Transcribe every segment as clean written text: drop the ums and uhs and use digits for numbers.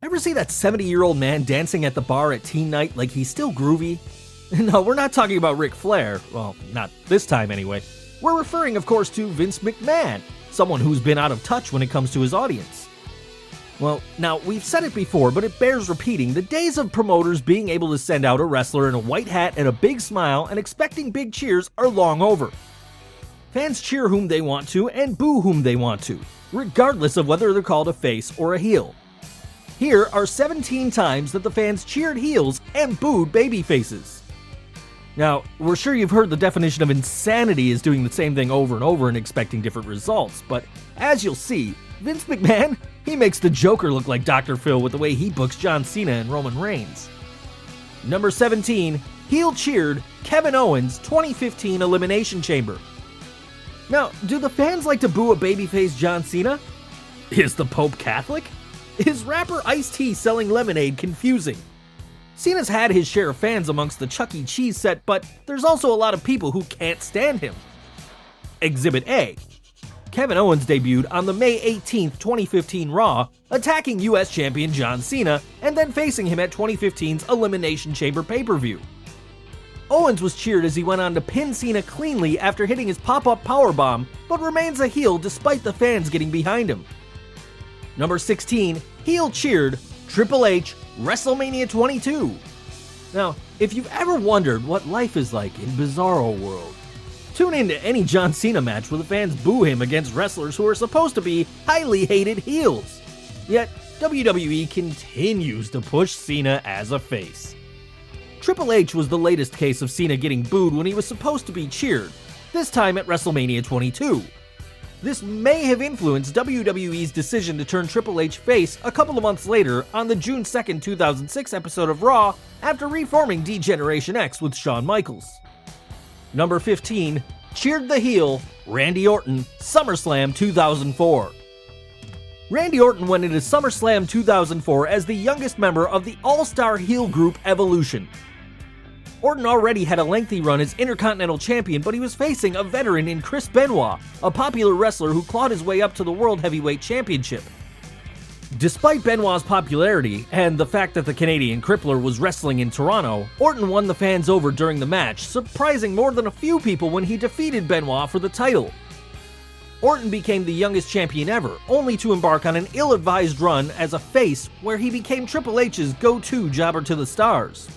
Ever see that 70-year-old man dancing at the bar at teen night like he's still groovy? No, we're not talking about Ric Flair. Well, not this time anyway. We're referring, of course, to Vince McMahon, someone who's been out of touch when it comes to his audience. Well, now, we've said it before, but it bears repeating. The days of promoters being able to send out a wrestler in a white hat and a big smile and expecting big cheers are long over. Fans cheer whom they want to and boo whom they want to, regardless of whether they're called a face or a heel. Here are 17 times that the fans cheered heels and booed babyfaces. Now, we're sure you've heard the definition of insanity is doing the same thing over and over and expecting different results, but as you'll see, Vince McMahon, he makes the Joker look like Dr. Phil with the way he books John Cena and Roman Reigns. Number 17, heel cheered Kevin Owens' 2015 Elimination Chamber. Now, do the fans like to boo a babyface John Cena? Is the Pope Catholic? Is rapper Ice-T selling lemonade confusing? Cena's had his share of fans amongst the Chuck E. Cheese set, but there's also a lot of people who can't stand him. Exhibit A. Kevin Owens debuted on the May 18th, 2015 Raw, attacking US champion John Cena, and then facing him at 2015's Elimination Chamber pay-per-view. Owens was cheered as he went on to pin Cena cleanly after hitting his pop-up powerbomb, but remains a heel despite the fans getting behind him. Number 16, heel cheered Triple H WrestleMania 22. Now, if you've ever wondered what life is like in Bizarro World, tune into any John Cena match where the fans boo him against wrestlers who are supposed to be highly hated heels. Yet, WWE continues to push Cena as a face. Triple H was the latest case of Cena getting booed when he was supposed to be cheered, this time at WrestleMania 22. This may have influenced WWE's decision to turn Triple H face a couple of months later on the June 2nd, 2006 episode of Raw after reforming D-Generation X with Shawn Michaels. Number 15, cheered the heel Randy Orton, SummerSlam 2004. Randy Orton went into SummerSlam 2004 as the youngest member of the all-star heel group Evolution. Orton already had a lengthy run as Intercontinental Champion, but he was facing a veteran in Chris Benoit, a popular wrestler who clawed his way up to the World Heavyweight Championship. Despite Benoit's popularity and the fact that the Canadian Crippler was wrestling in Toronto, Orton won the fans over during the match, surprising more than a few people when he defeated Benoit for the title. Orton became the youngest champion ever, only to embark on an ill-advised run as a face where he became Triple H's go-to jobber to the stars.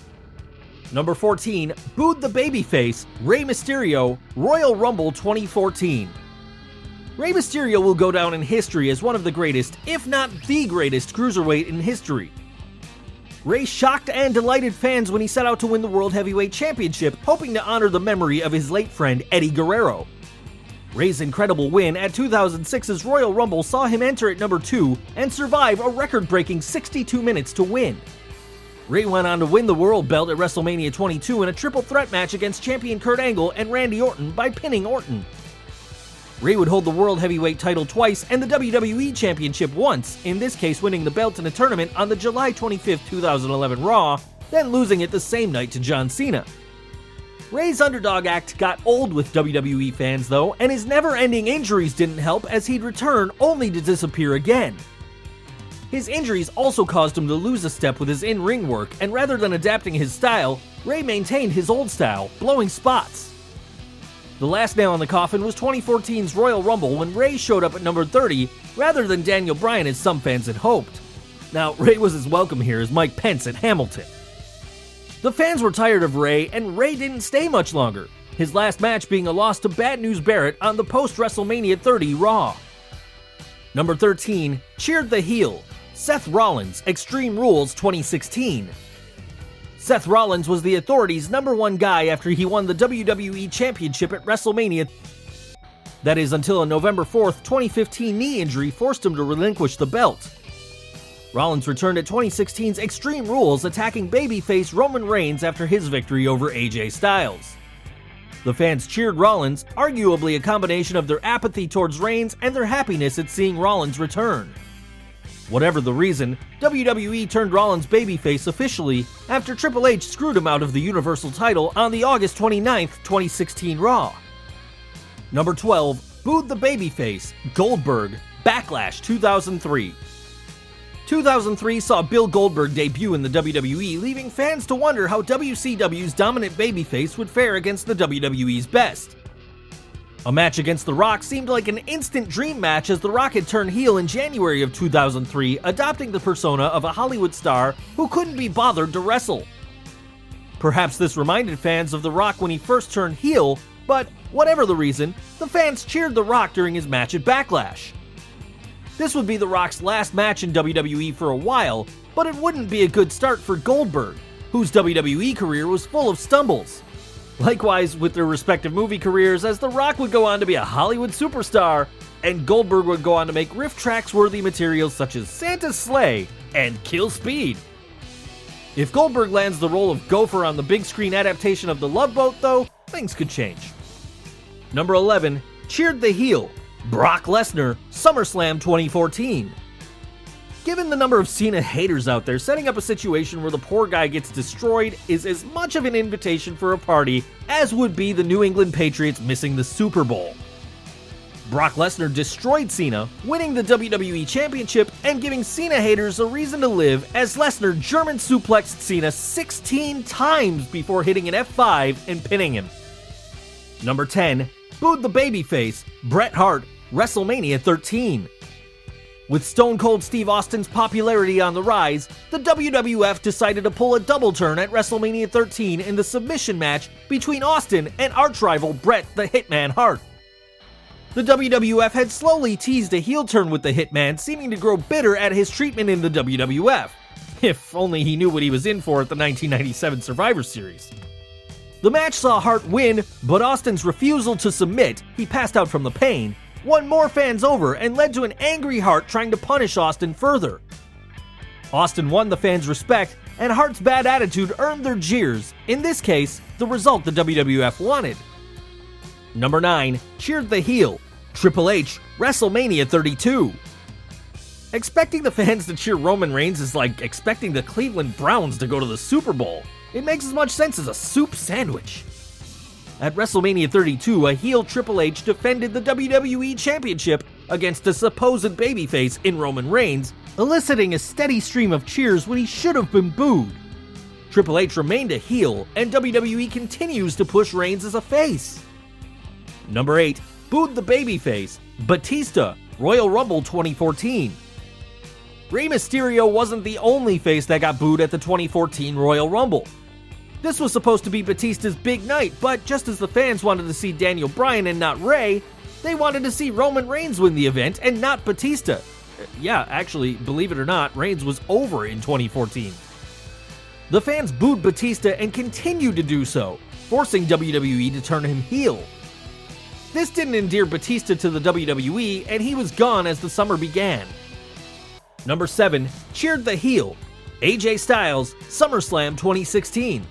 Number 14, booed the babyface Rey Mysterio, Royal Rumble 2014. Rey Mysterio will go down in history as one of the greatest, if not the greatest, cruiserweight in history. Rey shocked and delighted fans when he set out to win the World Heavyweight Championship, hoping to honor the memory of his late friend Eddie Guerrero. Rey's incredible win at 2006's Royal Rumble saw him enter at number 2 and survive a record-breaking 62 minutes to win. Rey went on to win the World Belt at WrestleMania 22 in a triple threat match against champion Kurt Angle and Randy Orton by pinning Orton. Rey would hold the World Heavyweight title twice and the WWE Championship once, in this case winning the belt in a tournament on the July 25, 2011 Raw, then losing it the same night to John Cena. Rey's underdog act got old with WWE fans though, and his never-ending injuries didn't help as he'd return only to disappear again. His injuries also caused him to lose a step with his in-ring work, and rather than adapting his style, Rey maintained his old style, blowing spots. The last nail in the coffin was 2014's Royal Rumble when Rey showed up at number 30 rather than Daniel Bryan as some fans had hoped. Now, Rey was as welcome here as Mike Pence at Hamilton. The fans were tired of Rey, and Rey didn't stay much longer, his last match being a loss to Bad News Barrett on the post-WrestleMania 30 Raw. Number 13, cheered the heel Seth Rollins, Extreme Rules 2016. Seth Rollins was the Authority's number 1 guy after he won the WWE Championship at WrestleMania. That is, until a November 4th, 2015 knee injury forced him to relinquish the belt. Rollins returned at 2016's Extreme Rules, attacking babyface Roman Reigns after his victory over AJ Styles. The fans cheered Rollins, arguably a combination of their apathy towards Reigns and their happiness at seeing Rollins return. Whatever the reason, WWE turned Rollins babyface officially after Triple H screwed him out of the Universal title on the August 29th, 2016 Raw. Number 12, booed the babyface Goldberg, Backlash 2003. 2003 saw Bill Goldberg debut in the WWE, leaving fans to wonder how WCW's dominant babyface would fare against the WWE's best. A match against The Rock seemed like an instant dream match, as The Rock had turned heel in January of 2003, adopting the persona of a Hollywood star who couldn't be bothered to wrestle. Perhaps this reminded fans of The Rock when he first turned heel, but whatever the reason, the fans cheered The Rock during his match at Backlash. This would be The Rock's last match in WWE for a while, but it wouldn't be a good start for Goldberg, whose WWE career was full of stumbles. Likewise with their respective movie careers, as The Rock would go on to be a Hollywood superstar, and Goldberg would go on to make riff tracks-worthy materials such as Santa's Sleigh and Kill Speed. If Goldberg lands the role of Gopher on the big screen adaptation of The Love Boat, though, things could change. Number 11, cheered the heel, Brock Lesnar, SummerSlam 2014. Given the number of Cena haters out there, setting up a situation where the poor guy gets destroyed is as much of an invitation for a party as would be the New England Patriots missing the Super Bowl. Brock Lesnar destroyed Cena, winning the WWE Championship and giving Cena haters a reason to live, as Lesnar German suplexed Cena 16 times before hitting an F5 and pinning him. Number 10, booed the babyface, Bret Hart, WrestleMania 13. With Stone Cold Steve Austin's popularity on the rise, the WWF decided to pull a double turn at WrestleMania 13 in the submission match between Austin and arch-rival Bret the Hitman Hart. The WWF had slowly teased a heel turn with the Hitman, seeming to grow bitter at his treatment in the WWF. If only he knew what he was in for at the 1997 Survivor Series. The match saw Hart win, but Austin's refusal to submit, he passed out from the pain, won more fans over and led to an angry Hart trying to punish Austin further. Austin won the fans' respect, and Hart's bad attitude earned their jeers, in this case, the result the WWF wanted. Number 9, cheered the heel, Triple H, WrestleMania 32. Expecting the fans to cheer Roman Reigns is like expecting the Cleveland Browns to go to the Super Bowl. It makes as much sense as a soup sandwich. At WrestleMania 32, a heel Triple H defended the WWE Championship against a supposed babyface in Roman Reigns, eliciting a steady stream of cheers when he should have been booed. Triple H remained a heel, and WWE continues to push Reigns as a face. Number 8, booed the babyface, Batista, Royal Rumble 2014. Rey Mysterio wasn't the only face that got booed at the 2014 Royal Rumble. This was supposed to be Batista's big night, but just as the fans wanted to see Daniel Bryan and not Rey, they wanted to see Roman Reigns win the event and not Batista. Yeah, actually, believe it or not, Reigns was over in 2014. The fans booed Batista and continued to do so, forcing WWE to turn him heel. This didn't endear Batista to the WWE, and he was gone as the summer began. Number 7, cheered the heel, AJ Styles, SummerSlam 2016.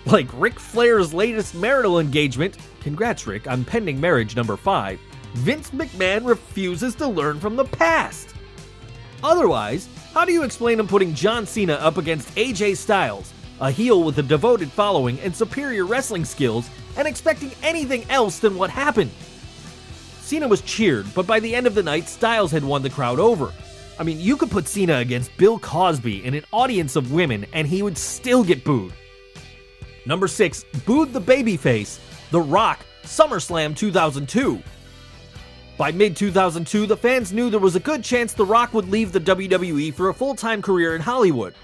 Like Ric Flair's latest marital engagement, congrats Rick on pending marriage number 5, Vince McMahon refuses to learn from the past. Otherwise, how do you explain him putting John Cena up against AJ Styles, a heel with a devoted following and superior wrestling skills, and expecting anything else than what happened? Cena was cheered, but by the end of the night, Styles had won the crowd over. I mean, you could put Cena against Bill Cosby in an audience of women and he would still get booed. Number 6, booed the babyface, The Rock, SummerSlam 2002. By mid-2002, the fans knew there was a good chance The Rock would leave the WWE for a full-time career in Hollywood.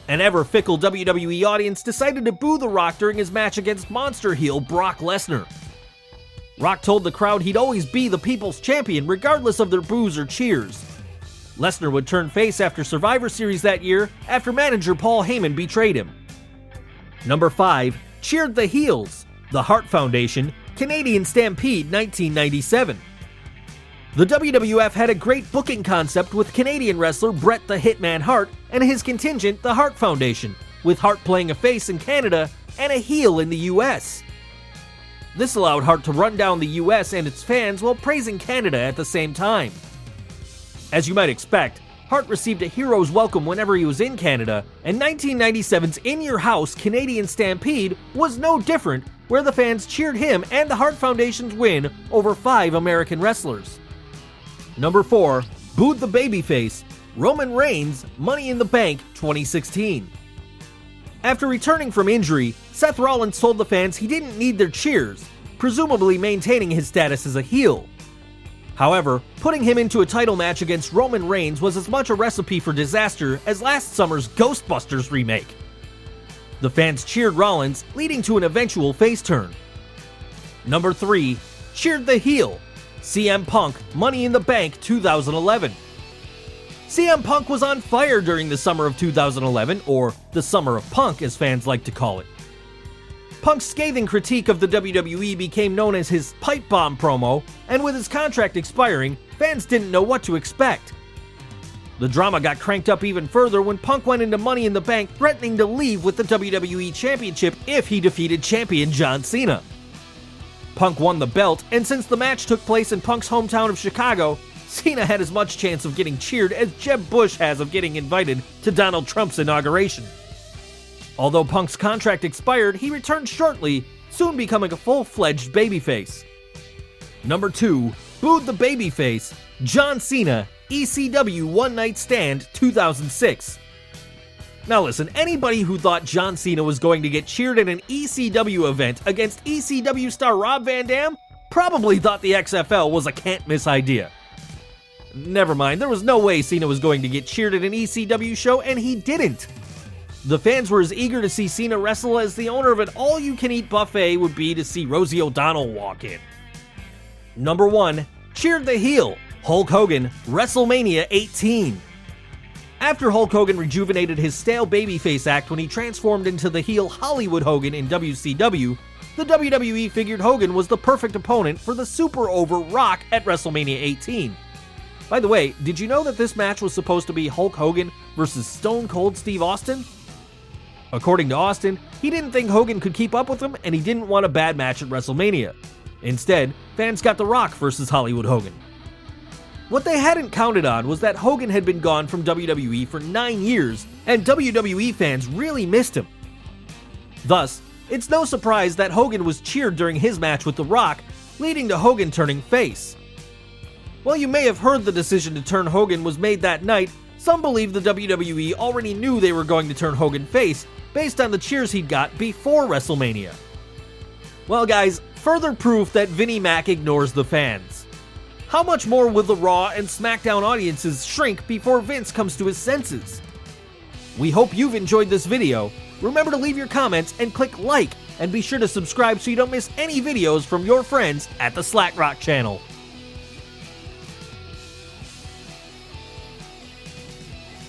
An ever-fickle WWE audience decided to boo The Rock during his match against monster heel Brock Lesnar. Rock told the crowd he'd always be the people's champion regardless of their boos or cheers. Lesnar would turn face after Survivor Series that year after manager Paul Heyman betrayed him. Number 5, cheered the heels, The Hart Foundation, Canadian Stampede 1997. The WWF had a great booking concept with Canadian wrestler Bret the Hitman Hart and his contingent, the Hart Foundation, with Hart playing a face in Canada and a heel in the US. This allowed Hart to run down the US and its fans while praising Canada at the same time. As you might expect, Hart received a hero's welcome whenever he was in Canada, and 1997's In Your House Canadian Stampede was no different, where the fans cheered him and the Hart Foundation's win over 5 American wrestlers. Number 4, booed the babyface, Roman Reigns Money in the Bank 2016. After returning from injury, Seth Rollins told the fans he didn't need their cheers, presumably maintaining his status as a heel. However, putting him into a title match against Roman Reigns was as much a recipe for disaster as last summer's Ghostbusters remake. The fans cheered Rollins, leading to an eventual face turn. Number 3. Cheered the heel, CM Punk Money in the Bank 2011. CM Punk was on fire during the summer of 2011, or the Summer of Punk as fans like to call it. Punk's scathing critique of the WWE became known as his pipe bomb promo, and with his contract expiring, fans didn't know what to expect. The drama got cranked up even further when Punk went into Money in the Bank threatening to leave with the WWE Championship if he defeated champion John Cena. Punk won the belt, and since the match took place in Punk's hometown of Chicago, Cena had as much chance of getting cheered as Jeb Bush has of getting invited to Donald Trump's inauguration. Although Punk's contract expired, he returned shortly, soon becoming a full-fledged babyface. Number 2. Booed the Babyface, John Cena, ECW One Night Stand 2006. Now listen, anybody who thought John Cena was going to get cheered in an ECW event against ECW star Rob Van Dam probably thought the XFL was a can't-miss idea. Never mind, there was no way Cena was going to get cheered at an ECW show, and he didn't. The fans were as eager to see Cena wrestle as the owner of an all-you-can-eat buffet would be to see Rosie O'Donnell walk in. Number 1. Cheered the heel, Hulk Hogan, WrestleMania 18. After Hulk Hogan rejuvenated his stale babyface act when he transformed into the heel Hollywood Hogan in WCW, the WWE figured Hogan was the perfect opponent for the super over Rock at WrestleMania 18. By the way, did you know that this match was supposed to be Hulk Hogan versus Stone Cold Steve Austin? According to Austin, he didn't think Hogan could keep up with him and he didn't want a bad match at WrestleMania. Instead, fans got The Rock versus Hollywood Hogan. What they hadn't counted on was that Hogan had been gone from WWE for 9 years, and WWE fans really missed him. Thus, it's no surprise that Hogan was cheered during his match with The Rock, leading to Hogan turning face. While you may have heard the decision to turn Hogan was made that night, some believe the WWE already knew they were going to turn Hogan face based on the cheers he'd got before WrestleMania. Well guys, further proof that Vinnie Mac ignores the fans. How much more will the Raw and SmackDown audiences shrink before Vince comes to his senses? We hope you've enjoyed this video. Remember to leave your comments and click like, and be sure to subscribe so you don't miss any videos from your friends at the SlatRock channel.